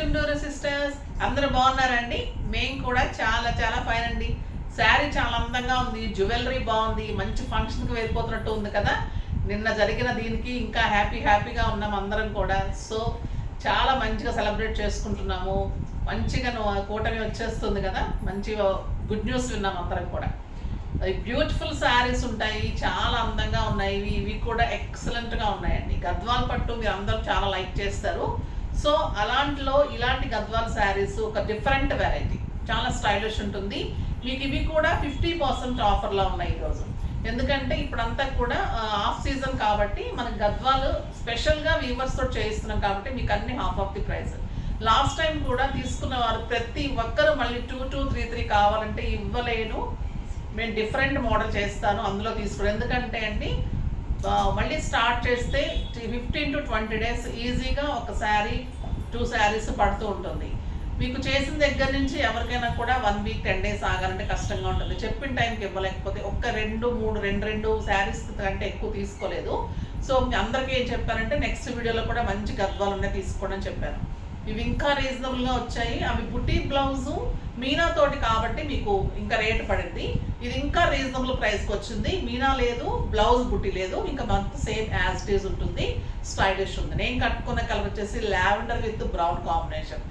Chunduru sisters అందరూ బాగున్నారండి. మేము కూడా చాలా చాలా ఫైన్ అండి. శారీ చాలా అందంగా ఉంది, జ్యువెలరీ బాగుంది, మంచి ఫంక్షన్కి వెళ్ళిపోతున్నట్టు ఉంది కదా. నిన్న జరిగిన దీనికి ఇంకా హ్యాపీగా ఉన్నాం అందరం కూడా. సో చాలా మంచిగా సెలబ్రేట్ చేసుకుంటున్నాము. మంచిగా కూటమి వచ్చేస్తుంది కదా, మంచి గుడ్ న్యూస్ విన్నాం అందరం కూడా. బ్యూటిఫుల్ శారీస్ ఉంటాయి, చాలా అందంగా ఉన్నాయి. ఇవి కూడా ఎక్సలెంట్గా ఉన్నాయండి. గద్వాల్ పట్టు మీరు అందరూ చాలా లైక్ చేస్తారు. సో అలాంటిలో ఇలాంటి గద్వాల్ శారీస్ ఒక డిఫరెంట్ వెరైటీ, చాలా స్టైలిష్ ఉంటుంది. మీకు ఇవి కూడా 50% ఆఫర్లో ఉన్నాయి ఈరోజు. ఎందుకంటే ఇప్పుడంతా కూడా ఆఫ్ సీజన్ కాబట్టి మనకి గద్వాల్ స్పెషల్గా వీవర్స్ తోటి చేయిస్తున్నాం కాబట్టి మీకు అన్ని half of the price. Last time కూడా తీసుకున్న వారు ప్రతి ఒక్కరు మళ్ళీ 2233 కావాలంటే ఇవ్వలేను, నేను డిఫరెంట్ మోడల్ చేస్తాను అందులో తీసుకుని. ఎందుకంటే అండి మళ్ళీ స్టార్ట్ చేస్తే 15 to 20 days ఈజీగా ఒక శారీ 2 శారీస్ పడుతూ ఉంటుంది. మీకు చేసిన దగ్గర నుంచి ఎవరికైనా కూడా 1 week 10 days ఆగాలంటే కష్టంగా ఉంటుంది. చెప్పిన టైంకి ఇవ్వలేకపోతే ఒక్క 2 శారీస్ కంటే ఎక్కువ తీసుకోలేదు. సో అందరికీ ఏం చెప్పానంటే నెక్స్ట్ వీడియోలో కూడా మంచి గద్వాలు ఉన్నాయి తీసుకోండి అని చెప్పాను. ఇవి ఇంకా రీజనబుల్గా వచ్చాయి. అవి బుటీ బ్లౌజు మీనా తోటి కాబట్టి మీకు ఇంకా రేటు పడింది. ఇది ఇంకా రీజనబుల్ ప్రైస్కి వచ్చింది. మీనా లేదు, బ్లౌజ్ బుటీ లేదు, ఇంకా మనకు సేమ్ యాజ్ ఇట్ ఈజ్ ఉంటుంది, స్టైలిష్ ఉంది. నేను కట్టుకున్న కలర్ వచ్చేసి lavender with brown combination.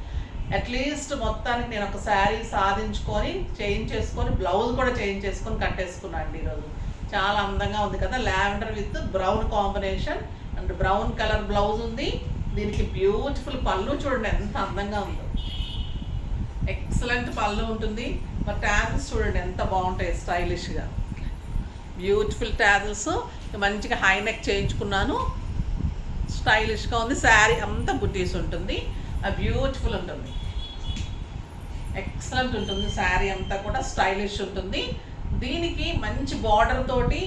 At least మొత్తానికి నేను ఒక శారీ సాధించుకొని చేంజ్ చేసుకొని బ్లౌజ్ కూడా చేంజ్ చేసుకొని కట్టేసుకున్నాను అండి ఈరోజు. చాలా అందంగా ఉంది కదా, lavender with brown combination and brown colour blouse ఉంది. దీనికి బ్యూటిఫుల్ పళ్ళు చూడండి ఎంత అందంగా ఉందో, ఎక్సలెంట్ పళ్ళు ఉంటుంది. మరి ట్యాజిల్స్ చూడండి ఎంత బాగుంటాయి, స్టైలిష్గా బ్యూటిఫుల్ ట్యాజిల్స్. మంచిగా హై నెక్ చేయించుకున్నాను, స్టైలిష్గా ఉంది. శారీ అంతా బుటీస్ ఉంటుంది, బ్యూటిఫుల్ ఉంటుంది, ఎక్సలెంట్ ఉంటుంది. శారీ అంతా కూడా స్టైలిష్ ఉంటుంది. దీనికి మంచి బార్డర్ తోటి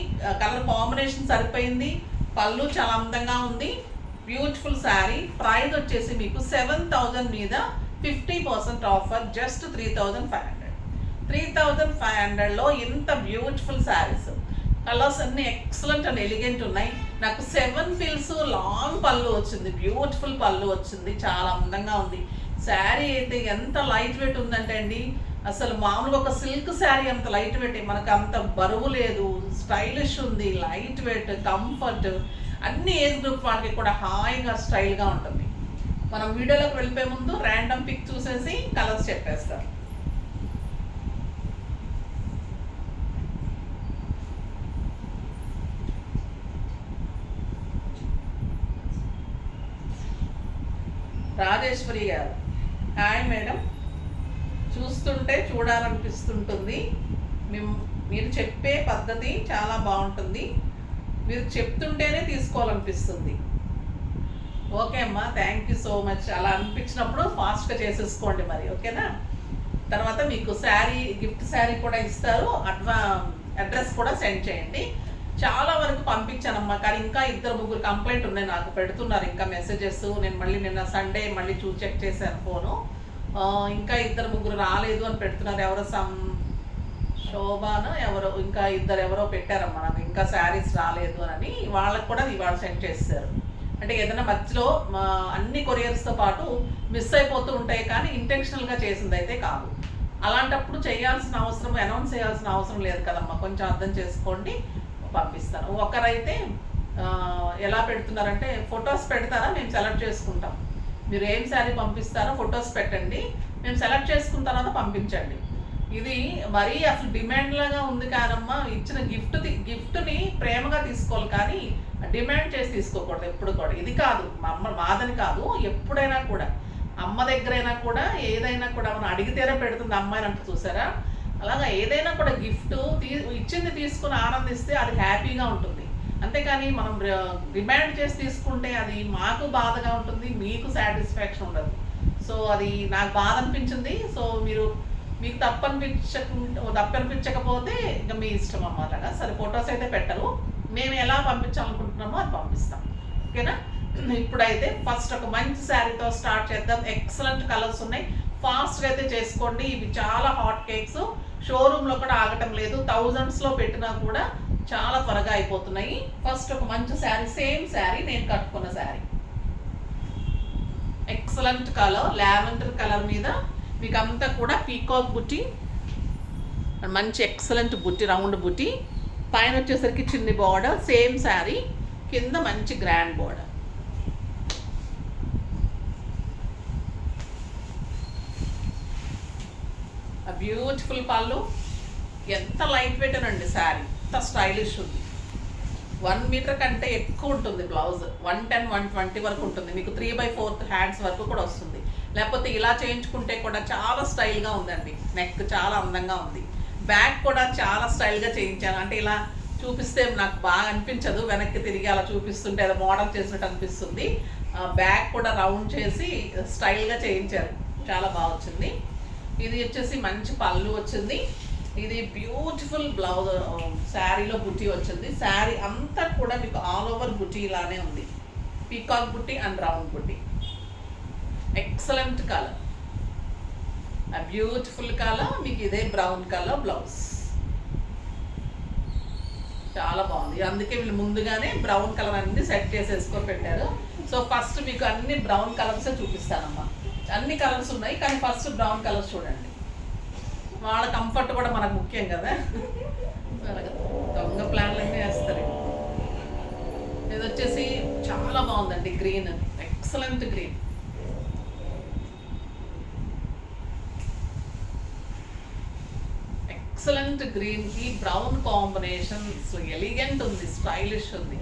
కలర్ కాంబినేషన్ సరిపోయింది. పళ్ళు చాలా అందంగా ఉంది, బ్యూటిఫుల్ శారీ. ప్రైస్ వచ్చేసి మీకు 7,000 మీద 50% ఆఫర్, జస్ట్ 3,500. 3,500లో ఇంత బ్యూటిఫుల్ శారీస్, కలర్స్ అన్ని ఎక్సలెంట్ అండ్ ఎలిగెంట్ ఉన్నాయి. నాకు 7 ఫిల్స్ లాంగ్ పళ్ళు వచ్చింది, బ్యూటిఫుల్ పళ్ళు వచ్చింది, చాలా అందంగా ఉంది. శారీ అయితే ఎంత లైట్ వెయిట్ ఉందంటే అండి, అసలు మామూలుగా ఒక సిల్క్ శారీ అంత లైట్ వెయిట్, మనకు అంత బరువు లేదు, స్టైలిష్ ఉంది, లైట్ వెయిట్, కంఫర్ట్, అన్ని ఏజ్ గ్రూప్ వాళ్ళకి కూడా హాయిగా స్టైల్గా ఉంటుంది. మనం వీడియోలోకి వెళ్ళిపోయే ముందు ర్యాండమ్ పిక్ చూసేసి కలర్స్ చెప్పేస్తారు. రాజేశ్వరి గారు, హాయ్ మేడం. చూస్తుంటే చూడాలనిపిస్తుంటుంది. మీరు చెప్పే పద్ధతి చాలా బాగుంటుంది, మీరు చెప్తుంటేనే తీసుకోవాలనిపిస్తుంది. ఓకే అమ్మా, థ్యాంక్ యూ సో మచ్. అలా అనిపించినప్పుడు ఫాస్ట్గా చేసేసుకోండి మరి, ఓకేనా. తర్వాత మీకు శారీ, గిఫ్ట్ శారీ కూడా ఇస్తారు, అడ్రస్ కూడా సెండ్ చేయండి. చాలా వరకు పంపించానమ్మా, కానీ ఇంకా 2-3 కంప్లైంట్ ఉన్నాయి, నాకు పెడుతున్నారు ఇంకా మెసేజెస్. నేను మళ్ళీ నిన్న సండే మళ్ళీ చెక్ చేశాను ఫోను, ఇంకా 2-3 రాలేదు అని పెడుతున్నారు. ఎవరో శోభాను ఎవరో ఇంకా ఎవరో పెట్టారమ్మా, నాకు ఇంకా శారీస్ రాలేదు అని. వాళ్ళకు కూడా ఇవాళ సెండ్ చేస్తారు. అంటే ఏదైనా మధ్యలో అన్ని కొరియర్స్తో పాటు మిస్ అయిపోతూ ఉంటాయి, కానీ ఇంటెన్షనల్గా చేసింది అయితే కాదు. అలాంటప్పుడు చేయాల్సిన అవసరం, అనౌన్స్ చేయాల్సిన అవసరం లేదు కదమ్మా, కొంచెం అర్థం చేసుకోండి. పంపిస్తాను. ఒకరైతే ఎలా పెడుతున్నారంటే ఫొటోస్ పెడతారా, మేము సెలెక్ట్ చేసుకుంటాం. మీరు ఏం శారీ పంపిస్తారో ఫొటోస్ పెట్టండి, మేము సెలెక్ట్ చేసుకున్న తర్వాత పంపించండి. ఇది మరీ అసలు డిమాండ్లాగా ఉంది కానమ్మా. ఇచ్చిన గిఫ్ట్ని ప్రేమగా తీసుకోవాలి, కానీ డిమాండ్ చేసి తీసుకోకూడదు ఎప్పుడు కూడా. ఇది కాదు మాదని కాదు, ఎప్పుడైనా కూడా అమ్మ దగ్గరైనా కూడా ఏదైనా కూడా మనం అడిగితేనే పెడుతుంది అమ్మాయిని అంటే చూసారా. అలాగా ఏదైనా కూడా గిఫ్ట్ ఇచ్చింది తీసుకుని ఆనందిస్తే అది హ్యాపీగా ఉంటుంది. అంతేకాని మనం డిమాండ్ చేసి తీసుకుంటే అది మాకు బాధగా ఉంటుంది, మీకు సాటిస్ఫాక్షన్ ఉండదు. సో అది నాకు బాధ అనిపించింది. సో మీకు తప్పనిపించకపోతే ఇంకా మీ ఇష్టం అన్నమాట. సరే, ఫొటోస్ అయితే పెట్టరు, మేము ఎలా పంపించాలనుకుంటున్నామో అది పంపిస్తాం, ఓకేనా. ఇప్పుడైతే ఫస్ట్ ఒక మంచి శారీతో స్టార్ట్ చేద్దాం. ఎక్సలెంట్ కలర్స్ ఉన్నాయి, ఫాస్ట్గా అయితే చేసుకోండి. ఇవి చాలా హాట్ కేక్స్, షోరూంలో కూడా ఆగటం లేదు, థౌజండ్స్లో పెట్టినా కూడా చాలా త్వరగా అయిపోతున్నాయి. ఫస్ట్ ఒక మంచి శారీ, సేమ్ శారీ నేను కట్టుకున్న sari, excellent colour, lavender colour మీద మీకు అంతా కూడా పీకాక్ బుట్టి, మంచి ఎక్సలెంట్ బుట్టి, రౌండ్ బుట్టి. పైన వచ్చేసరికి చిన్ని బార్డర్, సేమ్ శారీ, కింద మంచి గ్రాండ్ బార్డర్. బ్యూటిఫుల్ పళ్ళు, ఎంత లైట్ వెయిట్ అండి శారీ, ఎంత స్టైలిష్ ఉంది. 1 మీటర్ కంటే ఎక్కువ ఉంటుంది బ్లౌజ్, 110, 120 వరకు ఉంటుంది. మీకు 3/4 హ్యాండ్స్ వరకు కూడా వస్తుంది. లేకపోతే ఇలా చేయించుకుంటే కూడా చాలా స్టైల్గా ఉందండి. నెక్ చాలా అందంగా ఉంది. బ్యాక్ కూడా చాలా స్టైల్గా చేయించాను. అంటే ఇలా చూపిస్తే నాకు బాగా అనిపించదు, వెనక్కి తిరిగి అలా చూపిస్తుంటే ఏదో మోడల్ చేసినట్టు అనిపిస్తుంది. బ్యాక్ కూడా రౌండ్ చేసి స్టైల్గా చేయించారు, చాలా బాగా వచ్చింది. ఇది వచ్చేసి మంచి పళ్ళు వచ్చింది. ఇది బ్యూటిఫుల్ బ్లౌజ్, శారీలో బుట్టి వచ్చింది. శారీ అంతా కూడా మీకు ఆల్ ఓవర్ బుట్టి ఇలానే ఉంది. పీకాక్ బుట్టి అండ్ రౌండ్ బుట్టి. Excellent colour, beautiful colour. మీకు ఇదే బ్రౌన్ కలర్ బ్లౌజ్, చాలా బాగుంది. అందుకే వీళ్ళు ముందుగానే బ్రౌన్ కలర్ అన్ని సెట్ చేసేసుకొని పెట్టారు. సో ఫస్ట్ మీకు అన్ని బ్రౌన్ కలర్సే చూపిస్తానమ్మా. అన్ని కలర్స్ ఉన్నాయి కానీ ఫస్ట్ బ్రౌన్ కలర్స్ చూడండి. వాళ్ళ కంఫర్ట్ కూడా మనకు ముఖ్యం కదా. దొంగ ప్లాన్లన్నీ వేస్తారు. ఇది వచ్చేసి చాలా బాగుందండి, green, excellent green. Excellent green కి బ్రౌన్ కాంబినేషన్ ఎలిగెంట్ ఉంది, స్టైలిష్ ఉంది,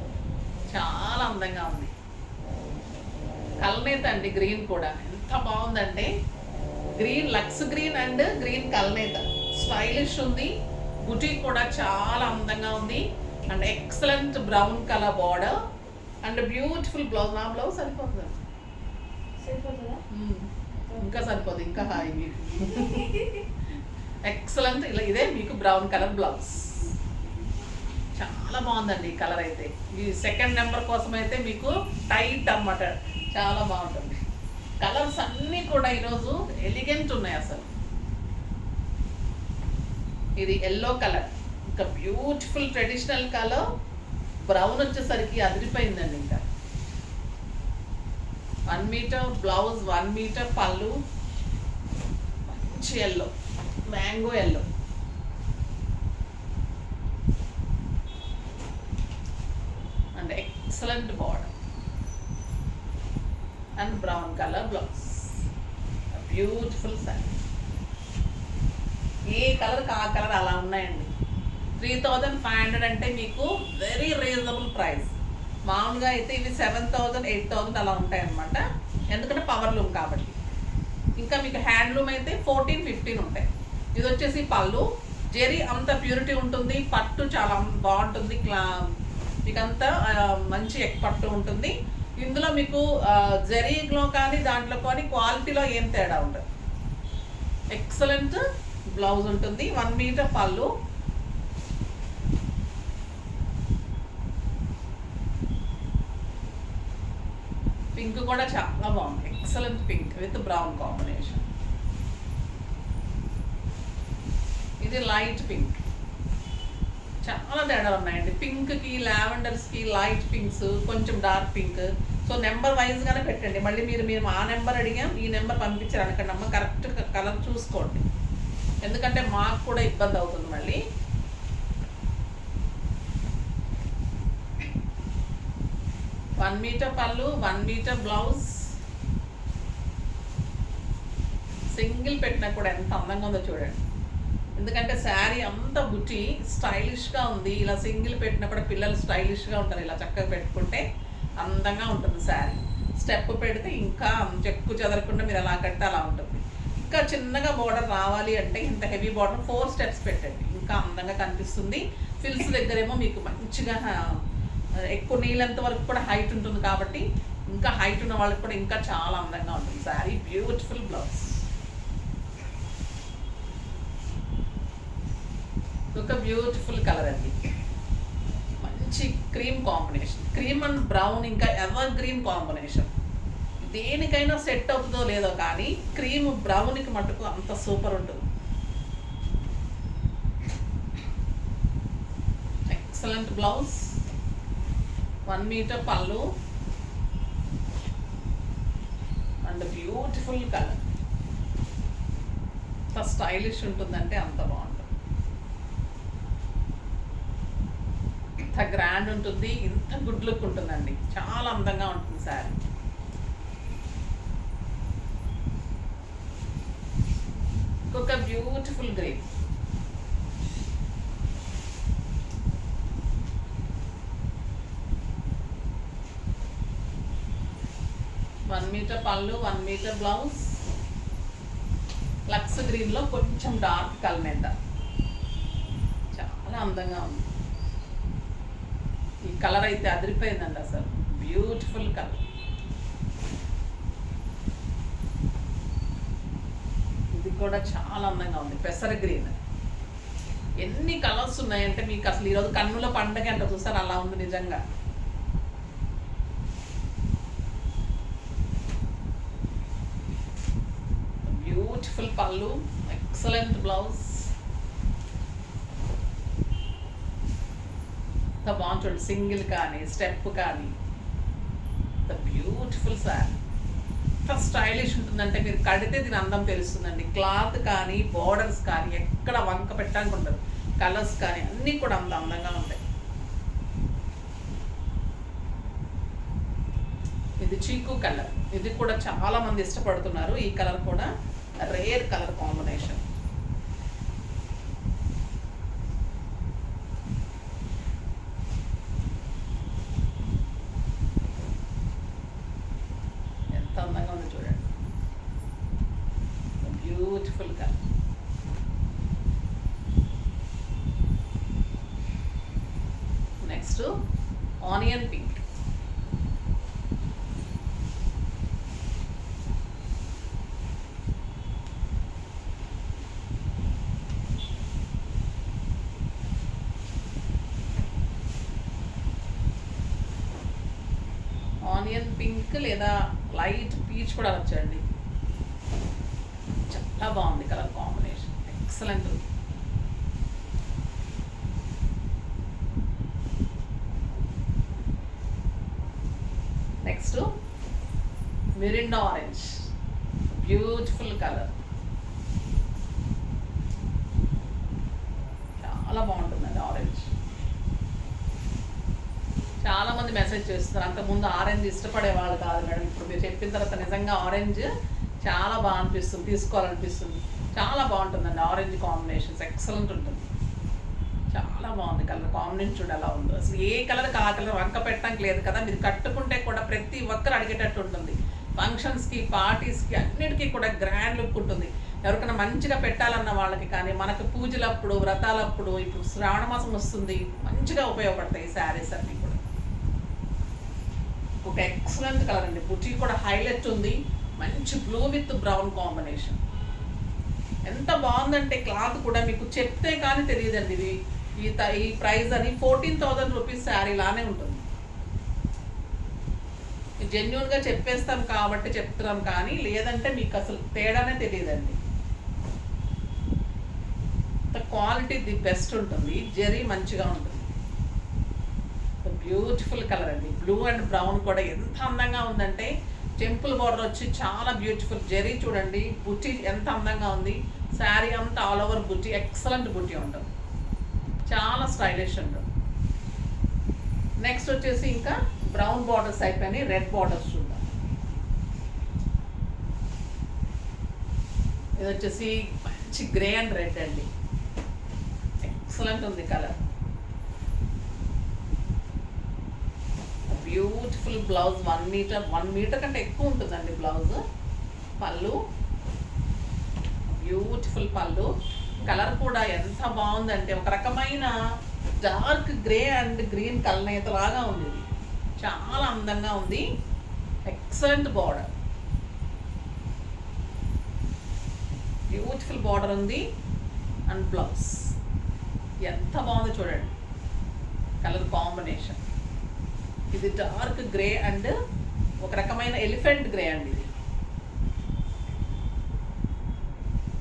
చాలా అందంగా ఉంది. కల్నేత అండి గ్రీన్ కూడా ఎంత బాగుందంటే, green looks green and green కల్నేత, స్టైలిష్ ఉంది. బుటీ కూడా చాలా అందంగా ఉంది. And excellent brown colour border and beautiful blouse. నా బ్లౌజ్ సరిపోతుందా? ఇంకా సరిపోదు, ఇంకా హాయి మీకు. ఎక్సలెంట్, ఇలా ఇదే మీకు బ్రౌన్ కలర్ బ్లౌజ్, చాలా బాగుందండి ఈ కలర్ అయితే. ఈ సెకండ్ నెంబర్ కోసం అయితే మీకు టైట్ అన్నమాట, చాలా బాగుంటుంది. కలర్స్ అన్నీ కూడా ఈరోజు ఎలిగెంట్ ఉన్నాయి అసలు. ఇది ఎల్లో కలర్, ఇంకా బ్యూటిఫుల్ ట్రెడిషనల్ కలర్. బ్రౌన్ వచ్చేసరికి అదిరిపోయిందండి. ఇంకా 1 మీటర్ బ్లౌజ్, 1 మీటర్ పళ్ళు, మంచి yellow, mango yellow. And excellent border and brown colour blouse, beautiful sari. A colour ఆ కలర్ అలా ఉన్నాయండి. 3500 అంటే మీకు వెరీ రీజనబుల్ ప్రైస్. మామూలుగా అయితే ఇవి 7000, 8000 అలా ఉంటాయి అన్నమాట, ఎందుకంటే పవర్ లూమ్ కాబట్టి. ఇంకా మీకు హ్యాండ్లూమ్ అయితే 14, 15 ఉంటాయి. ఇది వచ్చేసి పళ్ళు, జెరీ అంత ప్యూరిటీ ఉంటుంది, పట్టు చాలా బాగుంటుంది, మీకంతా మంచి పట్టు ఉంటుంది. ఇందులో మీకు జరీలో కానీ దాంట్లో కానీ క్వాలిటీలో ఏం తేడా ఉండదు. ఎక్సలెంట్ బ్లౌజ్ ఉంటుంది, 1 మీటర్ పళ్ళు. పింక్ కూడా చాలా బాగుంది, excellent pink with brown combination. ఇది లైట్ పింక్, చాలా తేడాలు ఉన్నాయండి. పింక్కి, లావెండర్స్కి, లైట్ పింక్స్, కొంచెం డార్క్ పింక్. సో నెంబర్ వైజ్గానే పెట్టండి. మళ్ళీ మీరు ఆ నెంబర్ అడిగాం, ఈ నెంబర్ పంపించారు అనకండి అమ్మ, కరెక్ట్ కలర్ చూసుకోండి, ఎందుకంటే మాకు కూడా ఇబ్బంది అవుతుంది మళ్ళీ. వన్ మీటర్ పళ్ళు, 1 మీటర్ బ్లౌజ్. సింగిల్ పెట్టినా కూడా ఎంత అందంగా ఉందో చూడండి. ఎందుకంటే శారీ అంతా బుట్టి స్టైలిష్గా ఉంది. ఇలా సింగిల్ పెట్టినా కూడా పిల్లలు స్టైలిష్గా ఉంటారు. ఇలా చక్కగా పెట్టుకుంటే అందంగా ఉంటుంది శారీ. స్టెప్ పెడితే ఇంకా చెక్కు చెదరకుండా మీరు ఎలా కడితే అలా ఉంటుంది. ఇంకా చిన్నగా బార్డర్ రావాలి అంటే ఇంత హెవీ బార్డర్ 4 స్టెప్స్ పెట్టండి, ఇంకా అందంగా కనిపిస్తుంది. ఫిల్స్ దగ్గరేమో మీకు మంచిగా ఎక్కువ నీళ్ళంత వరకు కూడా హైట్ ఉంటుంది కాబట్టి ఇంకా హైట్ ఉన్న వాళ్ళకి కూడా ఇంకా చాలా అందంగా ఉంటుంది శారీ. బ్యూటిఫుల్ బ్లౌజ్, ఒక బ్యూటిఫుల్ కలర్ అండి, మంచి cream combination, cream and brown, ఇంకా ఎవర్ గ్రీన్ కాంబినేషన్. దేనికైనా సెట్ అవుతుందో లేదో కానీ క్రీమ్ బ్రౌన్కి మటుకు అంత సూపర్ ఉంటుంది. ఎక్సలెంట్ బ్లౌజ్, 1 మీటర్ పళ్ళు అండ్ బ్యూటిఫుల్ కలర్. అంత స్టైలిష్ ఉంటుందంటే అంత బాగుంటుంది, ఇంత గ్రాండ్ ఉంటుంది, ఇంత గుడ్ లుక్ ఉంటుందండి. చాలా అందంగా ఉంటుంది శారీ. ఇంకొక బ్యూటిఫుల్ గ్రీన్. వన్ మీటర్ పళ్ళు, 1 మీటర్ బ్లౌజ్. లక్స్ గ్రీన్లో కొంచెం డార్క్ కల్నేద్ద. చాలా అందంగా ఉంది. ఈ కలర్ అయితే అదిరిపోయిందండి అసలు. Beautiful colour. ఇది కూడా చాలా అందంగా ఉంది. పెసర గ్రీన్. ఎన్ని కలర్స్ ఉన్నాయంటే మీకు అసలు ఈరోజు కన్నుల పండగ అంటే చూసారు, అలా ఉంది నిజంగా. బ్యూటిఫుల్ పళ్ళు, ఎక్సలెంట్ బ్లౌజ్. ఎంత బాగుంటుంది, సింగిల్ కానీ స్టెప్ కానీ. The beautiful sari. ఎంత స్టైలిష్ ఉంటుందంటే మీరు కడితే దీని అందం తెలుస్తుందండి. క్లాత్ కానీ బోర్డర్స్ కానీ ఎక్కడ వంక పెట్టడానికి ఉండదు. కలర్స్ కానీ అన్నీ కూడా అంత అందంగా ఉంటాయి. ఇది చీకు కలర్. ఇది కూడా చాలా మంది ఇష్టపడుతున్నారు. ఈ కలర్ కూడా రేర్ కలర్ కాంబినేషన్. ఎంత అందంగా ఉంది చూడండి. Beautiful colour. Next onion pink. Onion pink లేదా లైట్ పీచ్ కూడా వచ్చండి. చాలా బాగుంది colour combination, excellent. Next Mirinda orange. Beautiful colour. చాలా బాగుంటుందండి ఆరెంజ్. చాలా మంది మెసేజ్ చేస్తున్నారు, అంతకుముందు ఆరెంజ్ ఇష్టపడే వాళ్ళు కాదు మేడం, ఇప్పుడు మీరు చెప్పిన తర్వాత నిజంగా ఆరెంజ్ చాలా బాగా అనిపిస్తుంది, తీసుకోవాలనిపిస్తుంది. చాలా బాగుంటుందండి ఆరెంజ్ కాంబినేషన్స్, ఎక్సలెంట్ ఉంటుంది. చాలా బాగుంది కలర్ కాంబినేషన్. చూడ ఎలా ఉందో అసలు. ఏ కలర్కి ఆ కలర్ వంక పెట్టడానికి లేదు కదా. మీరు కట్టుకుంటే కూడా ప్రతి ఒక్కరు అడిగేటట్టు ఉంటుంది. ఫంక్షన్స్కి, పార్టీస్కి అన్నిటికీ కూడా గ్రాండ్ లుక్ ఉంటుంది. ఎవరికైనా మంచిగా పెట్టాలన్న వాళ్ళకి కానీ, మనకు పూజలప్పుడు, వ్రతాలప్పుడు, ఇప్పుడు శ్రావణ మాసం వస్తుంది, మంచిగా ఉపయోగపడతాయి ఈ శారీస్ అన్నీ కూడా. ఒక ఎక్సలెంట్ కలర్ అండి. బుటీ కూడా హైలైట్ ఉంది. మంచి బ్లూ విత్ బ్రౌన్ కాంబినేషన్. ఎంత బాగుందంటే క్లాత్ కూడా మీకు చెప్తే కానీ తెలియదండి. ఇది ఈ ప్రైస్ అని 14,000 రూపీస్ శారీ లానే ఉంటుంది. జెన్యున్గా చెప్పేస్తాం కాబట్టి చెప్తున్నాం, కానీ లేదంటే మీకు అసలు తేడానే తెలియదండి. క్వాలిటీ ది బెస్ట్ ఉంటుంది. జరీ మంచిగా ఉంటుంది. బ్యూటిఫుల్ కలర్ అండి. బ్లూ అండ్ బ్రౌన్ కూడా ఎంత అందంగా ఉందంటే, టెంపుల్ బార్డర్ వచ్చి చాలా బ్యూటిఫుల్. జరీ చూడండి, బుట్టి ఎంత అందంగా ఉంది. శారీ అంతా ఆల్ ఓవర్ బుట్టి, ఎక్సలెంట్ బుట్టి ఉంటుంది. చాలా స్టైలిష్ ఉంటుంది. నెక్స్ట్ వచ్చేసి ఇంకా బ్రౌన్ బార్డర్స్ అయిపోయినాయి, రెడ్ బార్డర్స్ చూద్దాం. ఇది వచ్చేసి మంచి గ్రే అండ్ రెడ్ అండి. ఎక్సలెంట్ ఉంది కలర్. Beautiful blouse. 1 మీటర్ కంటే ఎక్కువ ఉంటుందండి బ్లౌజ్. పళ్ళు బ్యూటిఫుల్ పళ్ళు. కలర్ కూడా ఎంత బాగుందంటే ఒక రకమైన డార్క్ గ్రే అండ్ గ్రీన్ కలనేత లాగా ఉంది. ఇది చాలా అందంగా ఉంది. ఎక్సలెంట్ బార్డర్, బ్యూటిఫుల్ బార్డర్ ఉంది. అండ్ బ్లౌజ్ ఎంత బాగుందో చూడండి కలర్ కాంబినేషన్. ఇది డార్క్ గ్రే అండ్ ఒక రకమైన ఎలిఫెంట్ గ్రే అండి. ఇది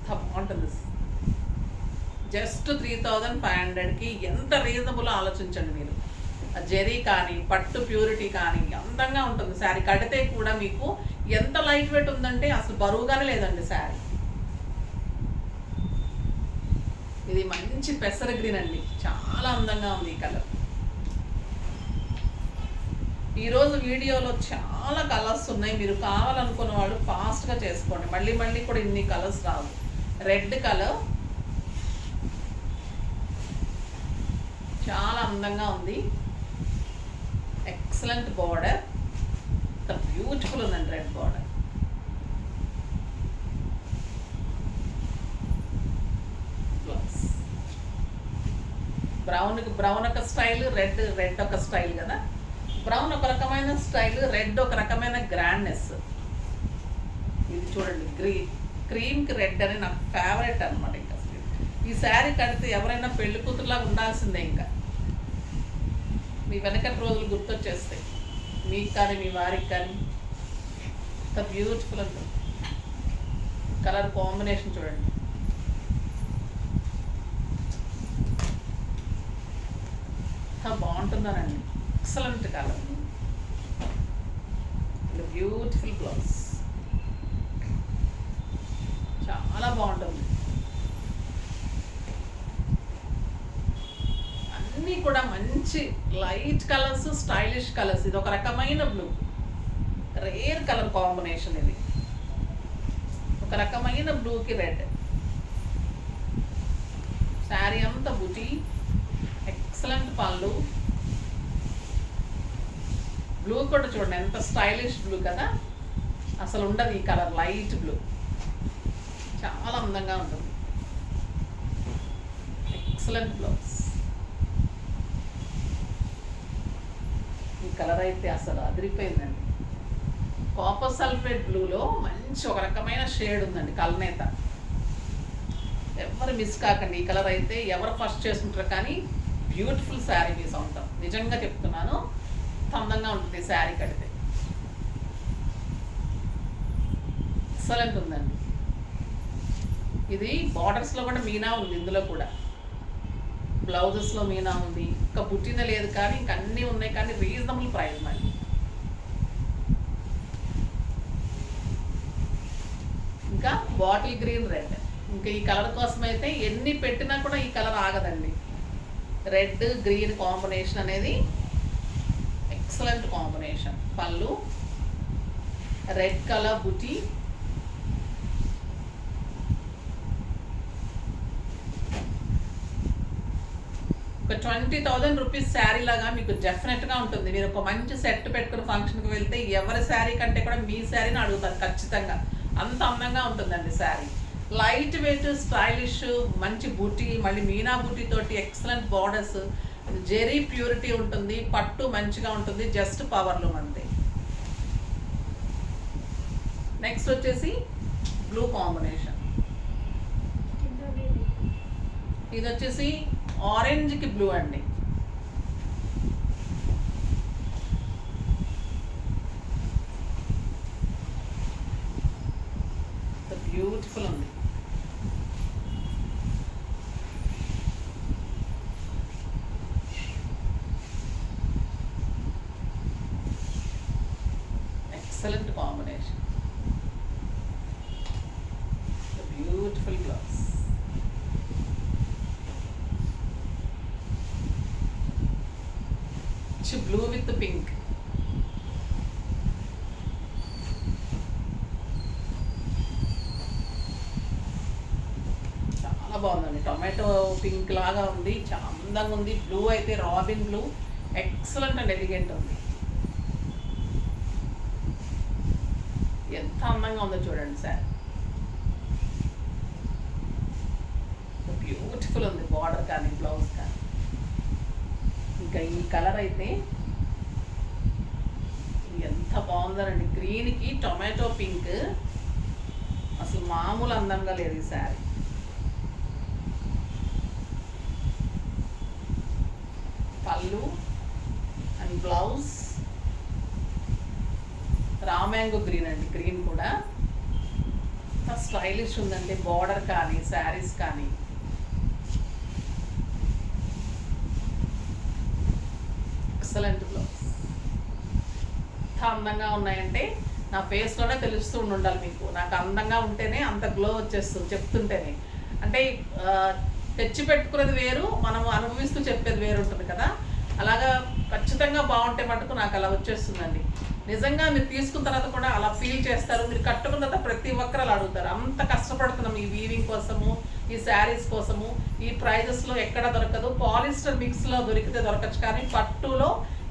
బాగుంటుంది. జస్ట్ 3,500కి ఎంత రీజనబుల్ ఆలోచించండి మీరు. జెరీ కానీ పట్టు ప్యూరిటీ కానీ అందంగా ఉంటుంది శారీ. కడితే కూడా మీకు ఎంత లైట్ వెయిట్ ఉందంటే అసలు బరువుగానే లేదండి శారీ. ఇది మంచి పెసర గ్రీన్ అండి, చాలా అందంగా ఉంది ఈ కలర్. ఈరోజు వీడియోలో చాలా కలర్స్ ఉన్నాయి, మీరు కావాలనుకున్న వాళ్ళు ఫాస్ట్గా చేసుకోండి, మళ్ళీ మళ్ళీ కూడా ఇన్ని కలర్స్ రావు. రెడ్ కలర్ చాలా అందంగా ఉంది, ఎక్సలెంట్ బార్డర్, బ్యూటిఫుల్ ఉందండి రెడ్ బార్డర్. బ్రౌన్ ఒక స్టైల్, రెడ్ ఒక స్టైల్ కదా. బ్రౌన్ ఒక రకమైన స్టైల్, రెడ్ ఒక రకమైన గ్రాండ్నెస్. ఇది చూడండి, క్రీమ్కి రెడ్ అని నాకు ఫేవరెట్ అనమాట. ఇంకా ఈ శారీ కడితే ఎవరైనా పెళ్లి కూతురులాగా ఉండాల్సిందే. ఇంకా మీ వెనకటి రోజులు గుర్తొచ్చేస్తాయి మీకు కానీ మీ వారికి కానీ. ఇంత బ్యూటిఫుల్ ఉంటుంది కలర్ కాంబినేషన్ చూడండి. బాగుంటుందనండి, ఎక్సలెంట్ కలర్, బ్యూటిఫుల్ బ్లౌజ్, చాలా బాగుంటుంది. అన్నీ కూడా మంచి లైట్ కలర్స్, స్టైలిష్ కలర్స్. ఇది ఒక రకమైన బ్లూ, రేర్ కలర్ కాంబినేషన్. ఇది ఒక రకమైన బ్లూకి రెడ్. శారీ అంతా బుటీ, ఎక్సలెంట్ పళ్ళు. బ్లూ కూడా చూడండి ఎంత స్టైలిష్ బ్లూ కదా, అసలు ఉండదు ఈ కలర్, లైట్ బ్లూ, చాలా అందంగా ఉంటుంది. Excellent blouse. ఈ కలర్ అయితే అసలు అదిరిపోయిందండి. కాపర్ సల్ఫేట్ బ్లూలో మంచి ఒక రకమైన షేడ్ ఉందండి, కల్నేత. ఎవరు మిస్ కాకండి, ఈ కలర్ అయితే ఎవరు ఫస్ట్ చేసుకుంటారు కానీ బ్యూటిఫుల్ శారీ పీస్ ఉంటాం, నిజంగా చెప్తున్నాను. అందంగా ఉంటుంది శారీ కడితే, ఎక్సలెంట్ ఉందండి. ఇది బార్డర్స్లో కూడా మీనా ఉంది, ఇందులో కూడా బ్లౌజెస్లో మీనా ఉంది. ఇంకా బుట్టిన లేదు కానీ ఇంక అన్నీ ఉన్నాయి, కానీ రీజనబుల్ ప్రైస్ మరి. ఇంకా బాటిల్ గ్రీన్ రెడ్, ఇంకా ఈ కలర్ కోసం అయితే ఎన్ని పెట్టినా కూడా ఈ కలర్ ఆగదండి. రెడ్ గ్రీన్ కాంబినేషన్ అనేది ఎక్సలెంట్ కాంబినేషన్. పళ్ళు రెడ్ కలర్ బుటీ, ఒక 20,000 రూపీస్ శారీ లాగా మీకు డెఫినెట్గా ఉంటుంది. మీరు ఒక మంచి సెట్ పెట్టుకుని ఫంక్షన్కి వెళ్తే ఎవరి శారీ కంటే కూడా మీ శారీని అడుగుతారు ఖచ్చితంగా, అంత అందంగా ఉంటుందండి శారీ. లైట్ వెయిట్, స్టైలిష్, మంచి బూటీ, మళ్ళీ మీనా బూటీ తోటి ఎక్సలెంట్ బార్డర్స్, జెరీ ప్యూరిటీ ఉంటుంది, పట్టు మంచిగా ఉంటుంది, జస్ట్ పవర్లూమ్ అంతే. నెక్స్ట్ వచ్చేసి బ్లూ కాంబినేషన్. ఇది వచ్చేసి ఆరెంజ్కి బ్లూ అండి. బ్యూటిఫుల్ ఉంది. Excellent combination, beautiful blouse. Blue with pink. చాలా బాగుందండి, టొమాటో పింక్ లాగా ఉంది, చాలా అందంగా ఉంది. బ్లూ అయితే robin blue, excellent and elegant ఉంది. ఎంత అందంగా ఉందో చూడండి సార్, బ్యూటిఫుల్ ఉంది బార్డర్ కానీ బ్లౌజ్ కానీ. ఇంకా ఈ కలర్ అయితే ఎంత బాగుందనండి, గ్రీన్కి టొమాటో పింక్, అసలు మామూలు అందంగా లేదు ఈ శారీ. పళ్ళు అండ్ బ్లౌజ్ రామ్యాంగో గ్రీన్ అండి, గ్రీన్ కూడా స్టైలిష్ ఉందండి. బార్డర్ కానీ శారీస్ కానీ ఎక్సలెంట్ గ్లో. ఎంత అందంగా ఉన్నాయంటే నా ఫేస్లోనే తెలుస్తూ ఉండాలి మీకు. నాకు అందంగా ఉంటేనే అంత గ్లో వచ్చేస్తుంది చెప్తుంటేనే. అంటే తెచ్చి పెట్టుకునేది వేరు, మనం అనుభవిస్తూ చెప్పేది వేరు ఉంటుంది కదా. అలాగా ఖచ్చితంగా బాగుంటే మటుకు నాకు అలా వచ్చేస్తుందండి. నిజంగా మీరు తీసుకున్న తర్వాత కూడా అలా ఫీల్ చేస్తారు. మీరు కట్టుకున్న తర్వాత ప్రతి ఒక్కరు అలా అడుగుతారు. అంత కష్టపడుతున్నాం ఈ వీవింగ్ కోసము, ఈ శారీస్ కోసము. ఈ ప్రైజెస్లో ఎక్కడ దొరకదు. పాలిస్టర్ మిక్స్లో దొరికితే దొరకచ్చు, కానీ పట్టులో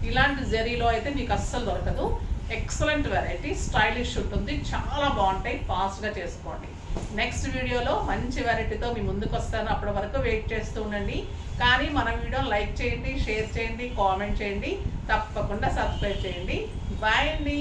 ఇలాంటి జరీలో అయితే మీకు అస్సలు దొరకదు. ఎక్సలెంట్ వెరైటీ, స్టైలిష్ ఉంటుంది, చాలా బాగుంటాయి. ఫాస్ట్గా చేసుకోండి. నెక్స్ట్ వీడియోలో మంచి వెరైటీతో మీ ముందుకు వస్తాను. అప్పటి వరకు వెయిట్ చేస్తూ ఉండండి. కానీ మన వీడియో లైక్ చేయండి, షేర్ చేయండి, కామెంట్ చేయండి, తప్పకుండా సబ్స్క్రైబ్ చేయండి. బాయ్ అండి.